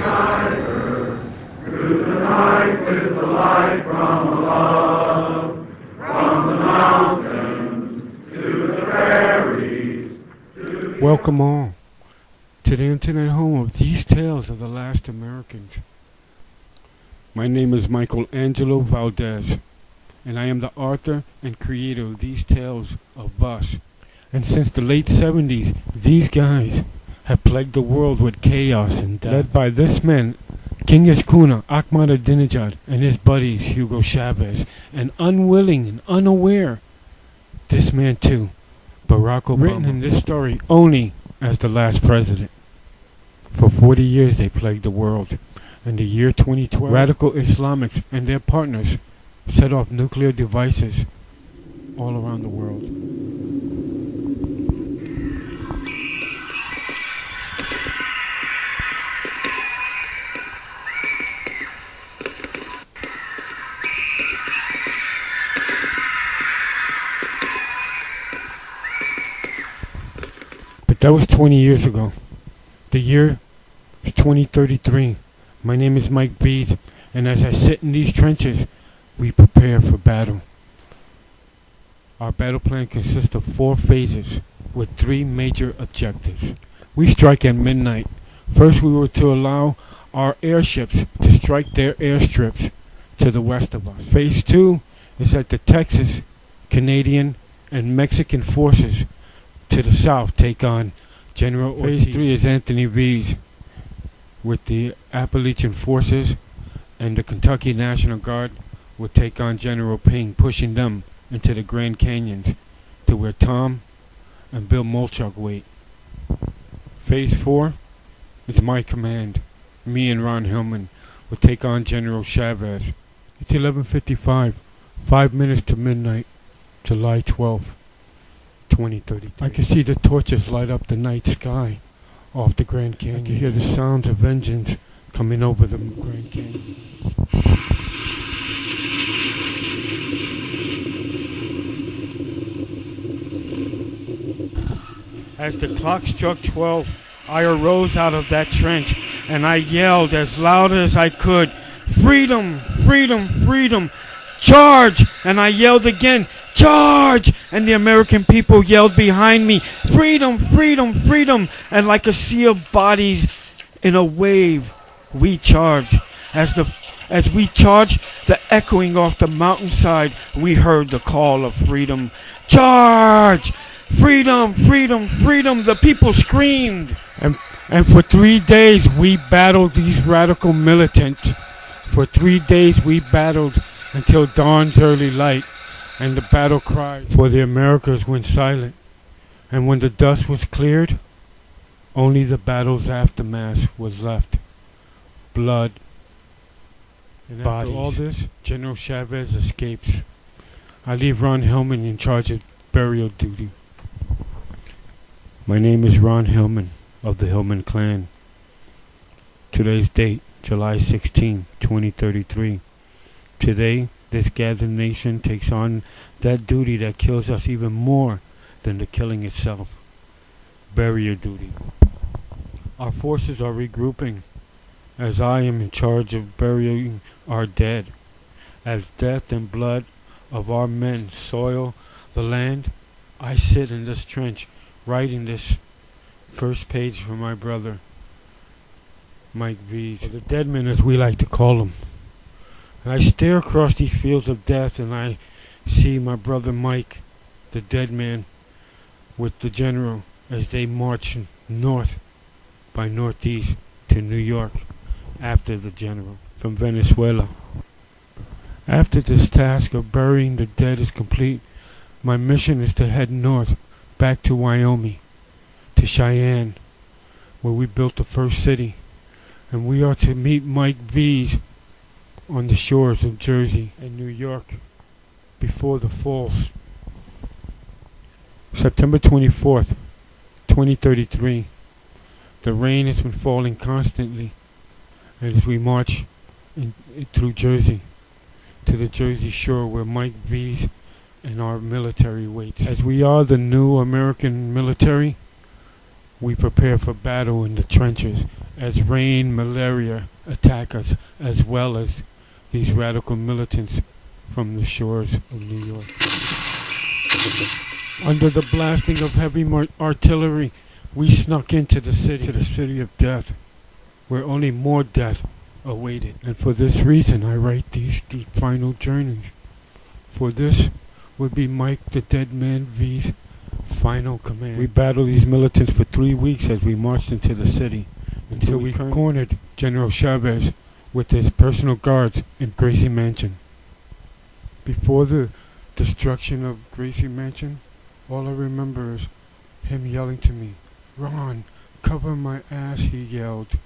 driver, through the night with the light from above, from the mountains to the prairies. Welcome all to the internet home of these tales of the last Americans. My name is Michael Angelo Valdez, and I am the author and creator of these tales of us. And since the late 70s, these guys have plagued the world with chaos and death. Led by this man, Genghis Kuna, Ahmadinejad, and his buddies Hugo Chavez, and unwilling and unaware, this man too, Barack Obama, written in this story only as the last president. For 40 years they plagued the world. In the year 2012, radical Islamics and their partners set off nuclear devices all around the world. But that was 20 years ago. The year is 2033. My name is Mike Veez, and as I sit in these trenches, we prepare for battle. Our battle plan consists of 4 phases with 3 major objectives. We strike at midnight. First, we were to allow our airships to strike their airstrips to the west of us. Phase 2 is that the Texas, Canadian, and Mexican forces to the south take on General Ortiz. Phase 3 is Anthony Veez with the Appalachian forces, and the Kentucky National Guard will take on General Ping, pushing them into the Grand Canyons to where Tom and Bill Mulchuck wait. Phase 4 is my command. Me and Ron Hillman will take on General Chavez. It's 11:55, 5 minutes to midnight, July 12th, 2033. I can see the torches light up the night sky off the Grand Canyon. I can hear the sounds of engines coming over the Grand Canyon. As the clock struck 12, I arose out of that trench and I yelled as loud as I could, "Freedom! Freedom! Freedom! Charge!" And I yelled again, "Charge!" And the American people yelled behind me, "Freedom! Freedom! Freedom!" And like a sea of bodies in a wave, we charged. As we charged, the echoing off the mountainside, we heard the call of freedom. "Charge! Freedom! Freedom! Freedom!" The people screamed. And for 3 days we battled these radical militants. For 3 days we battled until dawn's early light, and the battle cry for the Americas went silent. And when the dust was cleared, only the battle's aftermath was left. Blood. And after all this, General Chavez escapes. I leave Ron Hillman in charge of burial duty. My name is Ron Hillman of the Hillman clan. Today's date, July 16, 2033. Today, this gathered nation takes on that duty that kills us even more than the killing itself. Burial duty. Our forces are regrouping as I am in charge of burying our dead. As death and blood of our men soil the land, I sit in this trench writing this first page for my brother, Mike Veez, or the Deadman as we like to call him. And I stare across these fields of death and I see my brother Mike, the Deadman, with the General as they march north by northeast to New York after the General from Venezuela. After this task of burying the dead is complete, my mission is to head north back to Wyoming, to Cheyenne, where we built the first city, and we are to meet Mike Veez on the shores of Jersey and New York before the falls. September 24th, 2033. The rain has been falling constantly as we march through Jersey to the Jersey shore where Mike Veez and our military waits. As we are the new American military, We prepare for battle in the trenches as rain, malaria attack us, as well as these radical militants from the shores of New York. Under the blasting of heavy artillery, we snuck into the city of death, where only more death awaited. And for this reason, I write these final journeys. For this would be Mike the Deadman Veez' final command. We battled these militants for 3 weeks as we marched into the city, until we cornered General Chavez with his personal guards in Gracie Mansion. Before the destruction of Gracie Mansion, all I remember is him yelling to me, "Ron, cover my ass," he yelled.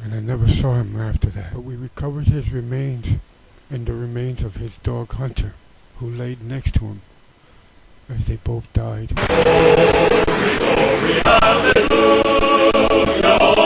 And I never saw him after that. But we recovered his remains and the remains of his dog Hunter, who laid next to him as they both died.